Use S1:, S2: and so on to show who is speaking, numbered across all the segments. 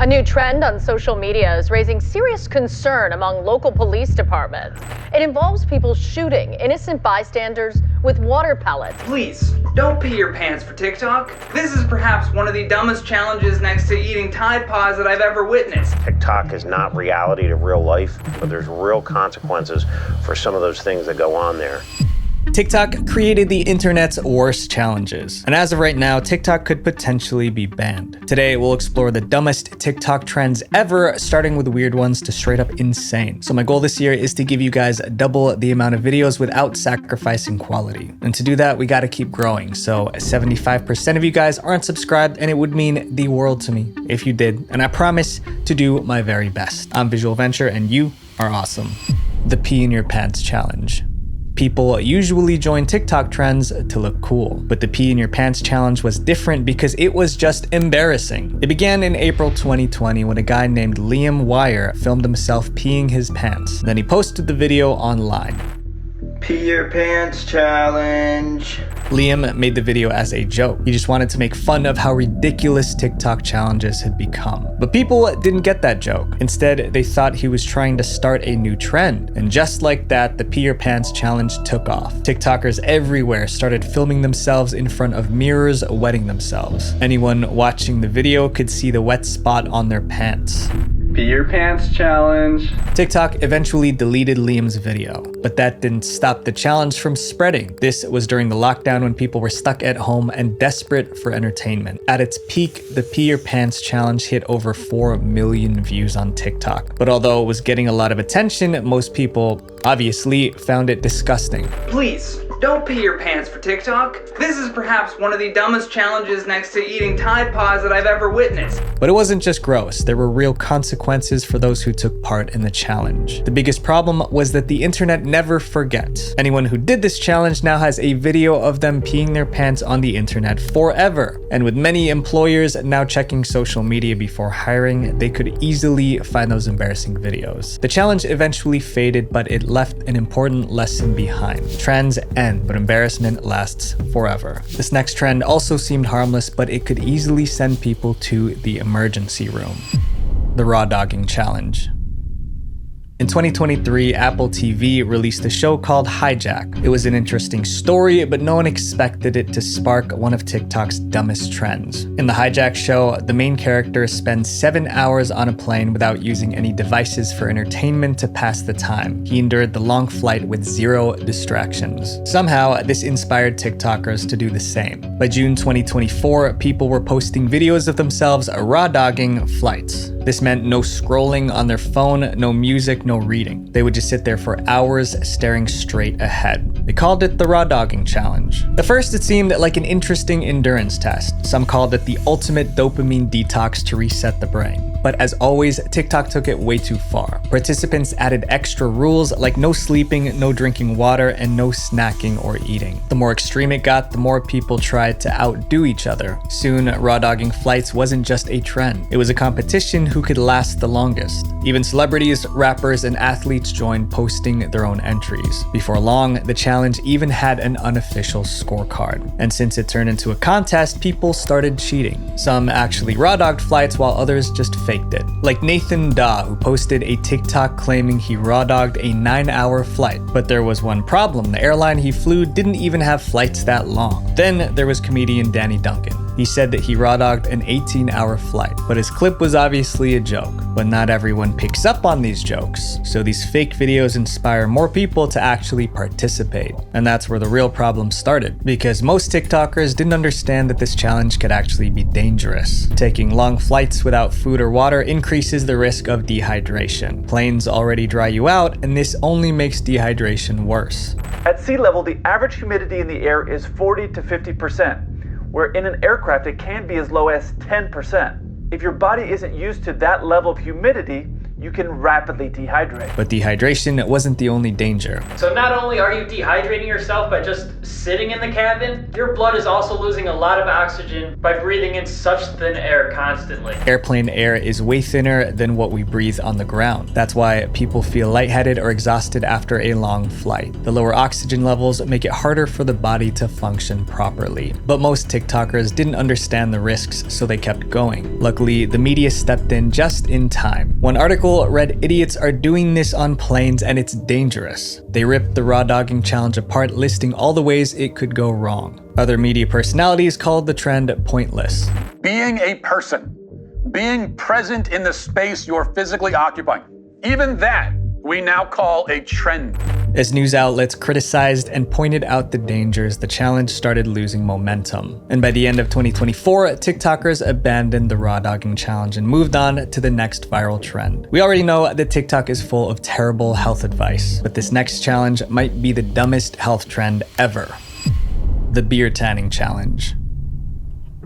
S1: A new trend on social media is raising serious concern among local police departments. It involves people shooting innocent bystanders with water pellets.
S2: Please, don't pee your pants for TikTok. This is perhaps one of the dumbest challenges next to eating Tide Pods that I've ever witnessed.
S3: TikTok is not reality to real life, but there's real consequences for some of those things that go on there.
S4: TikTok created the internet's worst challenges, and as of right now, TikTok could potentially be banned. Today, we'll explore the dumbest TikTok trends ever, starting with weird ones to straight up insane. So my goal this year is to give you guys double the amount of videos without sacrificing quality. And to do that, we gotta keep growing. So 75% of you guys aren't subscribed, and it would mean the world to me if you did. And I promise to do my very best. I'm Visual Venture, and you are awesome. The pee in your pants challenge. People usually join TikTok trends to look cool, but the pee in your pants challenge was different because it was just embarrassing. It began in April 2020 when a guy named Liam Wire filmed himself peeing his pants. Then he posted the video online.
S5: Pee your pants challenge.
S4: Liam made the video as a joke. He just wanted to make fun of how ridiculous TikTok challenges had become. But people didn't get that joke. Instead, they thought he was trying to start a new trend. And just like that, the pee your pants challenge took off. TikTokers everywhere started filming themselves in front of mirrors, wetting themselves. Anyone watching the video could see the wet spot on their pants.
S5: Pee your pants challenge.
S4: TikTok eventually deleted Liam's video, but that didn't stop the challenge from spreading. This was during the lockdown when people were stuck at home and desperate for entertainment. At its peak, the pee your pants challenge hit over 4 million views on TikTok. But although it was getting a lot of attention, most people obviously found it disgusting.
S2: Please, don't pee your pants for TikTok. This is perhaps one of the dumbest challenges next to eating Tide Pods that I've ever witnessed.
S4: But it wasn't just gross, there were real consequences for those who took part in the challenge. The biggest problem was that the internet never forgets. Anyone who did this challenge now has a video of them peeing their pants on the internet forever. And with many employers now checking social media before hiring, they could easily find those embarrassing videos. The challenge eventually faded, but it left an important lesson behind. Trends end, but embarrassment lasts forever. This next trend also seemed harmless, but it could easily send people to the emergency room. The raw dogging challenge. In 2023, Apple TV released a show called Hijack. It was an interesting story, but no one expected it to spark one of TikTok's dumbest trends. In the Hijack show, the main character spends 7 hours on a plane without using any devices for entertainment to pass the time. He endured the long flight with 0 distractions. Somehow, this inspired TikTokers to do the same. By June 2024, people were posting videos of themselves raw dogging flights. This meant no scrolling on their phone, no music, no reading. They would just sit there for hours staring straight ahead. They called it the raw dogging challenge. At first, it seemed like an interesting endurance test. Some called it the ultimate dopamine detox to reset the brain. But as always, TikTok took it way too far. Participants added extra rules like no sleeping, no drinking water, and no snacking or eating. The more extreme it got, the more people tried to outdo each other. Soon, raw dogging flights wasn't just a trend. It was a competition who could last the longest. Even celebrities, rappers, and athletes joined, posting their own entries. Before long, the challenge even had an unofficial scorecard. And since it turned into a contest, people started cheating. Some actually raw dogged flights while others just faked it. Like Nathan Daw, who posted a TikTok claiming he raw dogged a 9-hour flight. But there was one problem. The airline he flew didn't even have flights that long. Then there was comedian Danny Duncan. He said that he raw dogged an 18-hour flight, but his clip was obviously a joke. But not everyone picks up on these jokes, so these fake videos inspire more people to actually participate. And that's where the real problem started, because most TikTokers didn't understand that this challenge could actually be dangerous. Taking long flights without food or water increases the risk of dehydration. Planes already dry you out, and this only makes dehydration worse.
S6: At sea level, the average humidity in the air is 40 to 50%. Where in an aircraft it can be as low as 10%. If your body isn't used to that level of humidity, you can rapidly dehydrate.
S4: But dehydration wasn't the only danger.
S7: So not only are you dehydrating yourself by just sitting in the cabin, your blood is also losing a lot of oxygen by breathing in such thin air constantly.
S4: Airplane air is way thinner than what we breathe on the ground. That's why people feel lightheaded or exhausted after a long flight. The lower oxygen levels make it harder for the body to function properly. But most TikTokers didn't understand the risks, so they kept going. Luckily, the media stepped in just in time. One article read, "Idiots are doing this on planes and it's dangerous." They ripped the raw dogging challenge apart, listing all the ways it could go wrong. Other media personalities called the trend pointless.
S8: Being a person, being present in the space you're physically occupying, even that we now call a trend.
S4: As news outlets criticized and pointed out the dangers, the challenge started losing momentum. And by the end of 2024, TikTokers abandoned the raw dogging challenge and moved on to the next viral trend. We already know that TikTok is full of terrible health advice, but this next challenge might be the dumbest health trend ever. The beer tanning challenge.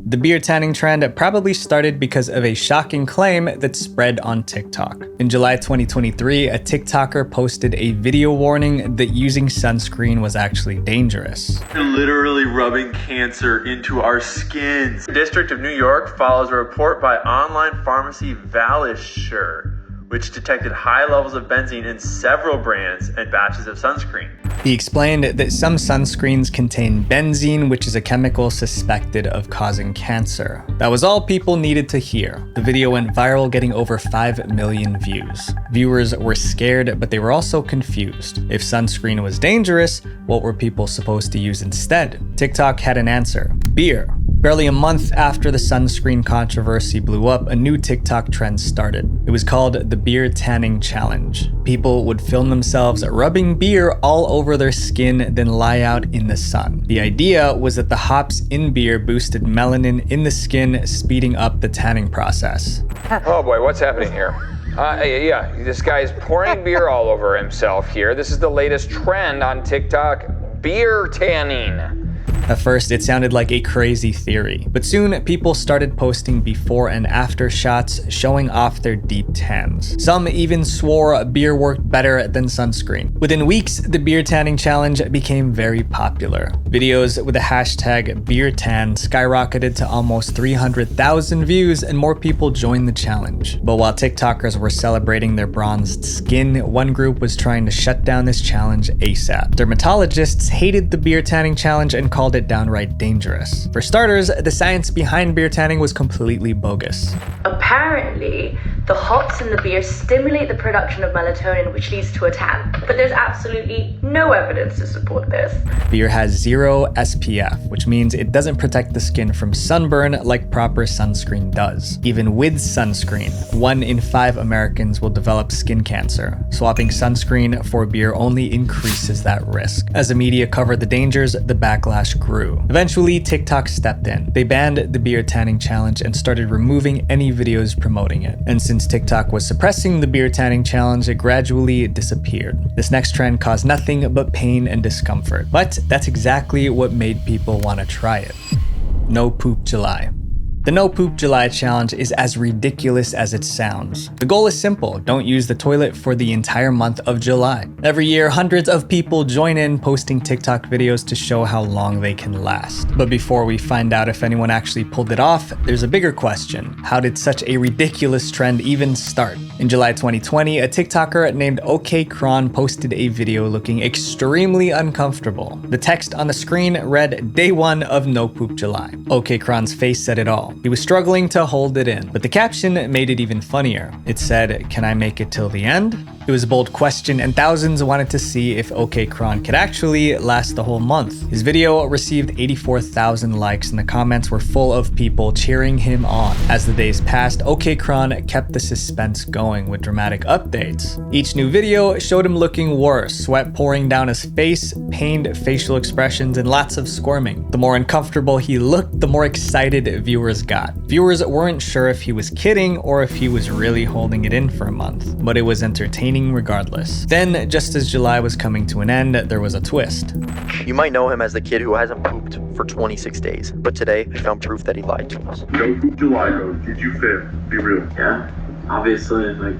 S4: The beer tanning trend probably started because of a shocking claim that spread on TikTok. In July 2023, a TikToker posted a video warning that using sunscreen was actually dangerous.
S9: They're literally rubbing cancer into our skins. The District of New York follows a report by online pharmacy Valisure, which detected high levels of benzene in several brands and batches of sunscreen.
S4: He explained that some sunscreens contain benzene, which is a chemical suspected of causing cancer. That was all people needed to hear. The video went viral, getting over 5 million views. Viewers were scared, but they were also confused. If sunscreen was dangerous, what were people supposed to use instead? TikTok had an answer: beer. Barely a month after the sunscreen controversy blew up, a new TikTok trend started. It was called the beer tanning challenge. People would film themselves rubbing beer all over their skin, then lie out in the sun. The idea was that the hops in beer boosted melanin in the skin, speeding up the tanning process.
S10: Oh boy, what's happening here? Yeah, this guy's pouring beer all over himself here. This is the latest trend on TikTok, beer tanning.
S4: At first, it sounded like a crazy theory, but soon people started posting before and after shots showing off their deep tans. Some even swore beer worked better than sunscreen. Within weeks, the beer tanning challenge became very popular. Videos with the hashtag #BeerTan skyrocketed to almost 300,000 views, and more people joined the challenge. But while TikTokers were celebrating their bronzed skin, one group was trying to shut down this challenge ASAP. Dermatologists hated the beer tanning challenge and called it downright dangerous. For starters, the science behind beer tanning was completely bogus.
S11: Apparently, the hops in the beer stimulate the production of melatonin, which leads to a tan. But there's absolutely no evidence to support this.
S4: Beer has 0 SPF, which means it doesn't protect the skin from sunburn like proper sunscreen does. Even with sunscreen, 1 in 5 Americans will develop skin cancer. Swapping sunscreen for beer only increases that risk. As the media covered the dangers, the backlash grew. Eventually, TikTok stepped in. They banned the beer tanning challenge and started removing any videos promoting it. And since TikTok was suppressing the beer tanning challenge, it gradually disappeared. This next trend caused nothing but pain and discomfort. But that's exactly what made people want to try it. No Poop July. The No Poop July challenge is as ridiculous as it sounds. The goal is simple: don't use the toilet for the entire month of July. Every year, hundreds of people join in, posting TikTok videos to show how long they can last. But before we find out if anyone actually pulled it off, there's a bigger question. How did such a ridiculous trend even start? In July 2020, a TikToker named OKCron posted a video looking extremely uncomfortable. The text on the screen read, "Day 1 of No Poop July." OKCron's face said it all. He was struggling to hold it in, but the caption made it even funnier. It said, "Can I make it till the end?" It was a bold question, and thousands wanted to see if OKCron could actually last the whole month. His video received 84,000 likes, and the comments were full of people cheering him on. As the days passed, OKCron kept the suspense going with dramatic updates. Each new video showed him looking worse, sweat pouring down his face, pained facial expressions, and lots of squirming. The more uncomfortable he looked, the more excited viewers got. Viewers weren't sure if he was kidding or if he was really holding it in for a month, but it was entertaining regardless. Then, just as July was coming to an end, there was a twist.
S12: You might know him as the kid who hasn't pooped for 26 days, but today I found proof that he lied to us.
S13: No Poop July, bro. Did you fail? Be real.
S5: Yeah, obviously, like,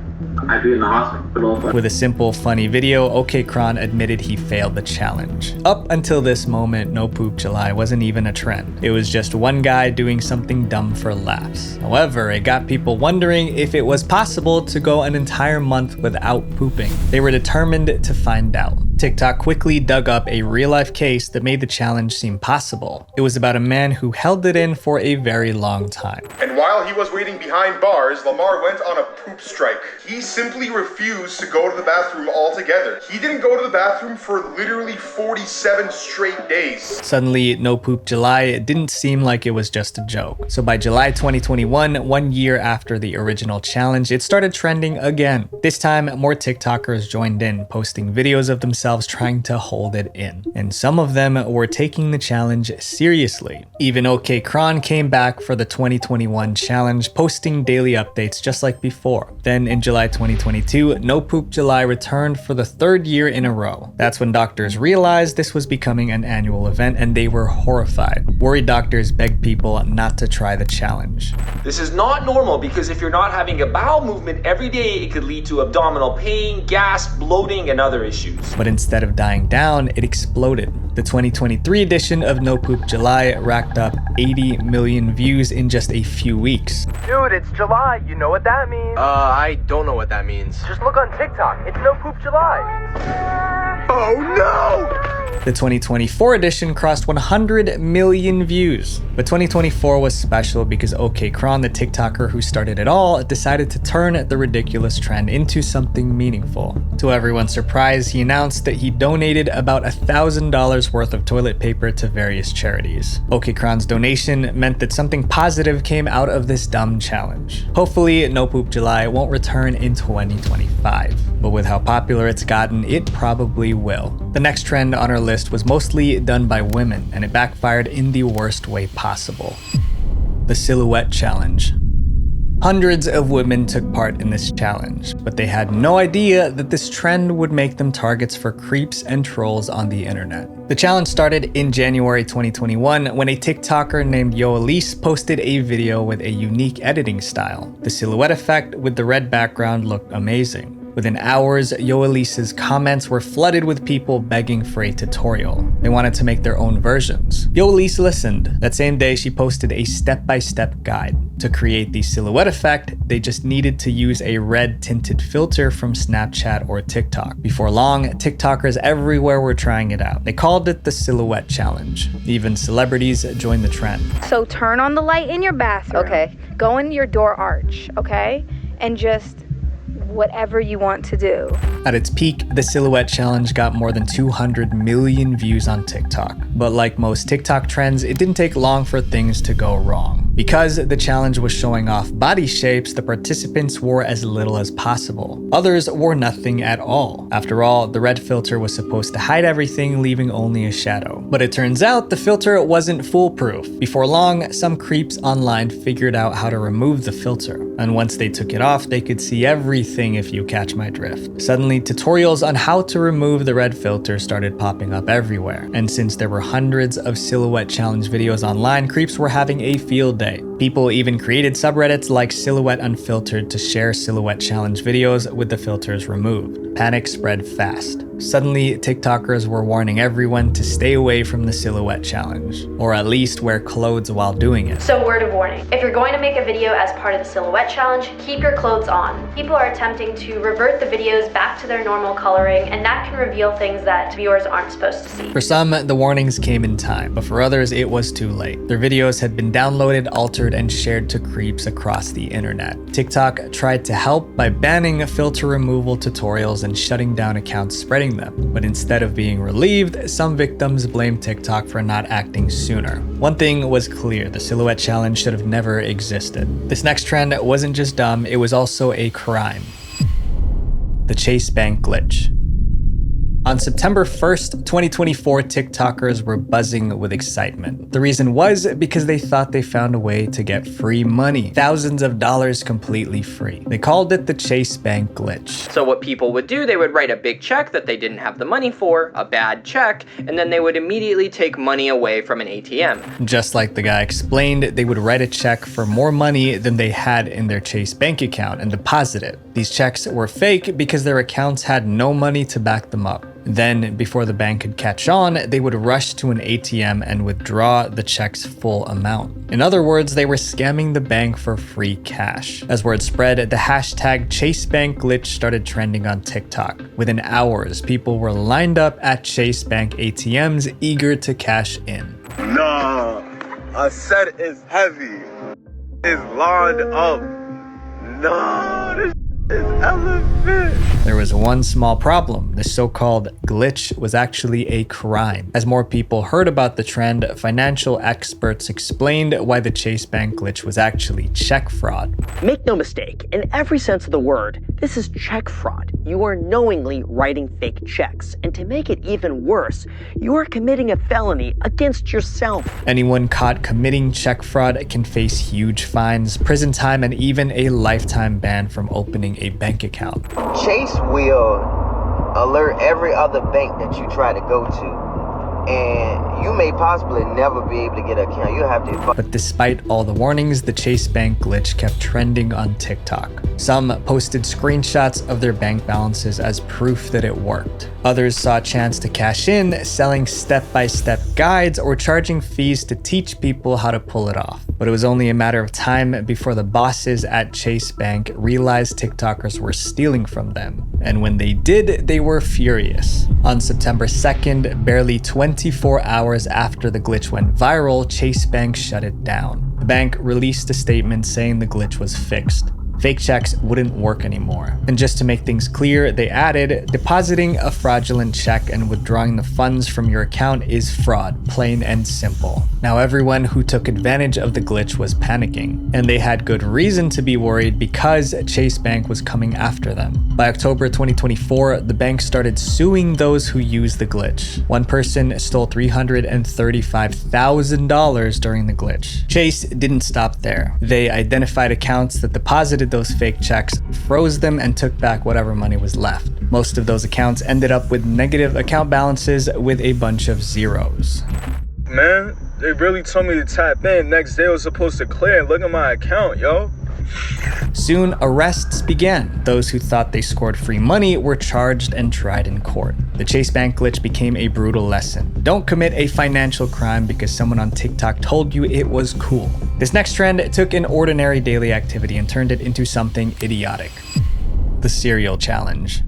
S13: I'd be in the hospital.
S4: With a simple, funny video, OK Kron admitted he failed the challenge. Up until this moment, No Poop July wasn't even a trend. It was just one guy doing something dumb for laughs. However, it got people wondering if it was possible to go an entire month without pooping. They were determined to find out. TikTok quickly dug up a real-life case that made the challenge seem possible. It was about a man who held it in for a very long time.
S14: And while he was waiting behind bars, Lamar went on a poop strike. He simply refused to go to the bathroom altogether. He didn't go to the bathroom for literally 47 straight days.
S4: Suddenly, No Poop July didn't seem like it was just a joke. So by July 2021, 1 year after the original challenge, it started trending again. This time, more TikTokers joined in, posting videos of themselves trying to hold it in. And some of them were taking the challenge seriously. Even OK Kron came back for the 2021 challenge, posting daily updates just like before. Then in July 2022, No Poop July returned for the 3rd year in a row. That's when doctors realized this was becoming an annual event and they were horrified. Worried doctors begged people not to try the challenge.
S15: This is not normal because if you're not having a bowel movement every day, it could lead to abdominal pain, gas, bloating, and other issues.
S4: But instead of dying down, it exploded. The 2023 edition of No Poop July racked up 80 million views in just a few weeks.
S16: Dude, it's July. You know what that means?
S17: I don't know what that means.
S16: Just look on TikTok. It's No Poop July.
S17: Oh no!
S4: The 2024 edition crossed 100 million views. But 2024 was special because OK Kron, the TikToker who started it all, decided to turn the ridiculous trend into something meaningful. To everyone's surprise, he announced that he donated about $1,000 worth of toilet paper to various charities. OK Kron's donation meant that something positive came out of this dumb challenge. Hopefully, No Poop July won't return in 2025. But with how popular it's gotten, it probably will. The next trend on our list was mostly done by women, and it backfired in the worst way possible. The Silhouette Challenge. Hundreds of women took part in this challenge, but they had no idea that this trend would make them targets for creeps and trolls on the internet. The challenge started in January 2021 when a TikToker named Yoelise posted a video with a unique editing style. The silhouette effect with the red background looked amazing. Within hours, Yoelise's comments were flooded with people begging for a tutorial. They wanted to make their own versions. Yoelise listened. That same day, she posted a step-by-step guide. To create the silhouette effect, they just needed to use a red tinted filter from Snapchat or TikTok. Before long, TikTokers everywhere were trying it out. They called it the Silhouette Challenge. Even celebrities joined the trend.
S18: So turn on the light in your bathroom.
S1: Okay.
S18: Go in your door arch, okay? And just whatever you want to do.
S4: At its peak, the Silhouette Challenge got more than 200 million views on TikTok. But like most TikTok trends, it didn't take long for things to go wrong. Because the challenge was showing off body shapes, the participants wore as little as possible. Others wore nothing at all. After all, the red filter was supposed to hide everything, leaving only a shadow. But it turns out the filter wasn't foolproof. Before long, some creeps online figured out how to remove the filter. And once they took it off, they could see everything, if you catch my drift. Suddenly, tutorials on how to remove the red filter started popping up everywhere. And since there were hundreds of Silhouette Challenge videos online, creeps were having a field day. People even created subreddits like Silhouette Unfiltered to share Silhouette Challenge videos with the filters removed. Panic spread fast. Suddenly, TikTokers were warning everyone to stay away from the Silhouette Challenge, or at least wear clothes while doing it.
S11: So word of warning, if you're going to make a video as part of the Silhouette Challenge, keep your clothes on. People are attempting to revert the videos back to their normal coloring, and that can reveal things that viewers aren't supposed to see.
S4: For some, the warnings came in time, but for others, it was too late. Their videos had been downloaded, altered, and shared to creeps across the internet. TikTok tried to help by banning filter removal tutorials and shutting down accounts spreading them. But instead of being relieved, some victims blamed TikTok for not acting sooner. One thing was clear, the Silhouette Challenge should have never existed. This next trend wasn't just dumb, it was also a crime. The Chase Bank Glitch. On September 1st, 2024, TikTokers were buzzing with excitement. The reason was because they thought they found a way to get free money, thousands of dollars completely free. They called it the Chase Bank Glitch.
S17: So what people would do, they would write a big check that they didn't have the money for, a bad check, and then they would immediately take money away from an ATM.
S4: Just like the guy explained, they would write a check for more money than they had in their Chase Bank account and deposit it. These checks were fake because their accounts had no money to back them up. Then, before the bank could catch on, they would rush to an ATM and withdraw the check's full amount. In other words, they were scamming the bank for free cash. As word spread, the hashtag Chase Bank glitch started trending on TikTok. Within hours, people were lined up at Chase Bank ATMs eager to cash in.
S19: Nah, I said it's heavy. It's lined up. Nah, this is elephant.
S4: There was one small problem. The so-called glitch was actually a crime. As more people heard about the trend, financial experts explained why the Chase Bank glitch was actually check fraud.
S20: Make no mistake, in every sense of the word, this is check fraud. You are knowingly writing fake checks. And to make it even worse, you are committing a felony against yourself.
S4: Anyone caught committing check fraud can face huge fines, prison time, and even a lifetime ban from opening a bank account.
S21: Chase will alert every other bank that you try to go to. And you may possibly never be able to get an account. You'll have to.
S4: But despite all the warnings, the Chase Bank glitch kept trending on TikTok. Some posted screenshots of their bank balances as proof that it worked. Others saw a chance to cash in, selling step-by-step guides or charging fees to teach people how to pull it off. But it was only a matter of time before the bosses at Chase Bank realized TikTokers were stealing from them. And when they did, they were furious. On September 2nd, barely 24 hours after the glitch went viral, Chase Bank shut it down. The bank released a statement saying the glitch was fixed. Fake checks wouldn't work anymore. And just to make things clear, they added, depositing a fraudulent check and withdrawing the funds from your account is fraud, plain and simple. Now everyone who took advantage of the glitch was panicking, and they had good reason to be worried because Chase Bank was coming after them. By October 2024, the bank started suing those who used the glitch. One person stole $335,000 during the glitch. Chase didn't stop there. They identified accounts that deposited those fake checks, froze them, and took back whatever money was left. Most of those accounts ended up with negative account balances with a bunch of zeros.
S19: Man, they really told me to tap in. Next day I was supposed to clear and look at my account, yo.
S4: Soon, arrests began. Those who thought they scored free money were charged and tried in court. The Chase Bank glitch became a brutal lesson. Don't commit a financial crime because someone on TikTok told you it was cool. This next trend took an ordinary daily activity and turned it into something idiotic. The cereal challenge.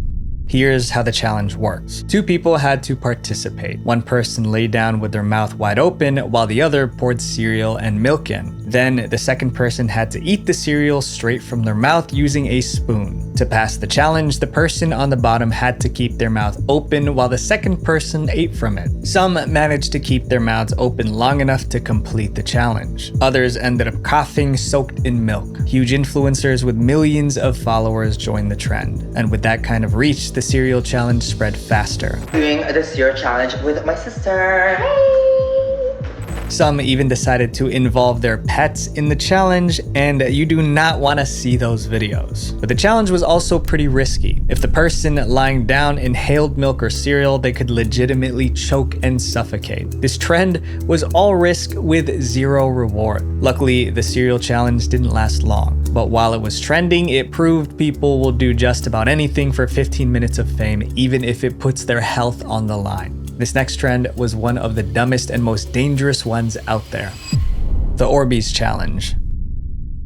S4: Here's how the challenge works. Two people had to participate. One person lay down with their mouth wide open while the other poured cereal and milk in. Then the second person had to eat the cereal straight from their mouth using a spoon. To pass the challenge, the person on the bottom had to keep their mouth open while the second person ate from it. Some managed to keep their mouths open long enough to complete the challenge. Others ended up coughing soaked in milk. Huge influencers with millions of followers joined the trend. And with that kind of reach, the cereal challenge spread faster.
S21: Doing the cereal challenge with my sister.
S4: Some even decided to involve their pets in the challenge, and you do not want to see those videos. But the challenge was also pretty risky. If the person lying down inhaled milk or cereal, they could legitimately choke and suffocate. This trend was all risk with zero reward. Luckily, the cereal challenge didn't last long. But while it was trending, it proved people will do just about anything for 15 minutes of fame, even if it puts their health on the line. This next trend was one of the dumbest and most dangerous ones out there. The Orbeez challenge.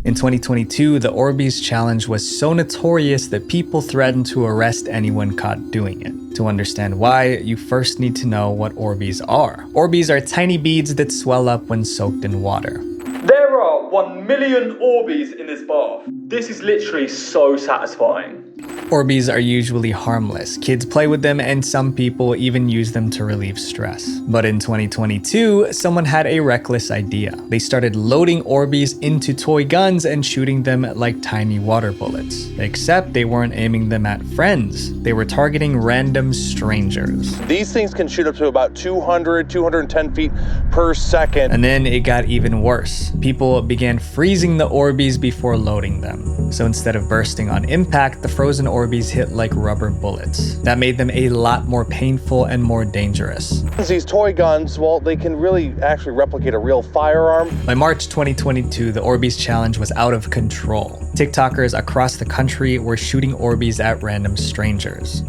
S4: In 2022, the Orbeez challenge was so notorious that people threatened to arrest anyone caught doing it. To understand why, you first need to know what Orbeez are. Orbeez are tiny beads that swell up when soaked in water.
S7: There are 1 million Orbeez in this bath. This is literally so satisfying.
S4: Orbeez are usually harmless. Kids play with them and some people even use them to relieve stress. But in 2022, someone had a reckless idea. They started loading Orbeez into toy guns and shooting them like tiny water bullets. Except they weren't aiming them at friends. They were targeting random strangers.
S19: These things can shoot up to about 200, 210 feet per second.
S4: And then it got even worse. People began freezing the orbeez before loading them. So instead of bursting on impact, the frozen orbeez hit like rubber bullets. That made them a lot more painful and more dangerous.
S3: These toy guns, well, they can really actually replicate a real firearm.
S4: By March 2022, the Orbeez challenge was out of control. TikTokers across the country were shooting orbeez at random strangers.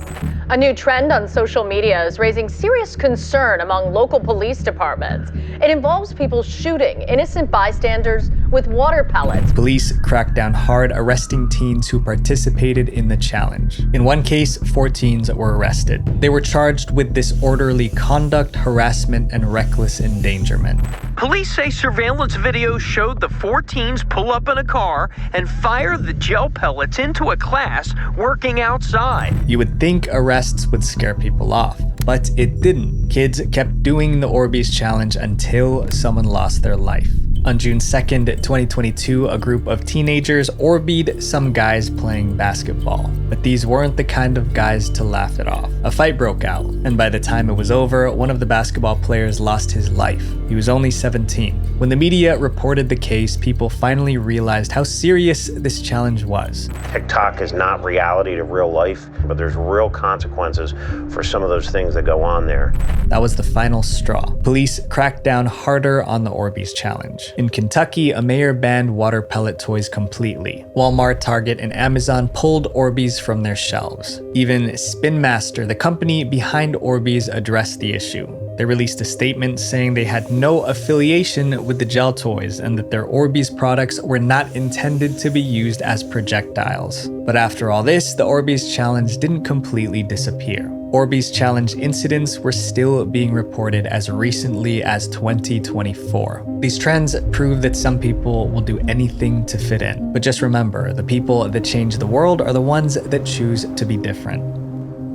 S1: A new trend on social media is raising serious concern among local police departments. It involves people shooting innocent bystanders with water pellets.
S4: Police cracked down hard, arresting teens who participated in the challenge. In one case, 4 teens were arrested. They were charged with disorderly conduct, harassment, and reckless endangerment.
S22: Police say surveillance video showed the 4 teens pull up in a car and fire the gel pellets into a class working outside.
S4: You would think arrests would scare people off, but it didn't. Kids kept doing the Orbeez challenge until someone lost their life. On June 2nd, 2022, a group of teenagers orbeed some guys playing basketball. But these weren't the kind of guys to laugh it off. A fight broke out, and by the time it was over, one of the basketball players lost his life. He was only 17. When the media reported the case, people finally realized how serious this challenge was.
S23: TikTok is not reality to real life, but there's real consequences for some of those things that go on there.
S4: That was the final straw. Police cracked down harder on the Orbeez challenge. In Kentucky, a mayor banned water pellet toys completely. Walmart, Target, and Amazon pulled Orbeez from their shelves. Even Spin Master, the company behind Orbeez, addressed the issue. They released a statement saying they had no affiliation with the gel toys and that their Orbeez products were not intended to be used as projectiles. But after all this, the Orbeez challenge didn't completely disappear. Orbeez challenge incidents were still being reported as recently as 2024. These trends prove that some people will do anything to fit in. But just remember, the people that change the world are the ones that choose to be different.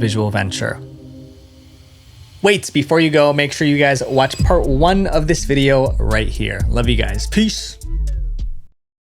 S4: Visual Venture. Wait, before you go, make sure you guys watch part 1 of this video right here. Love you guys. Peace.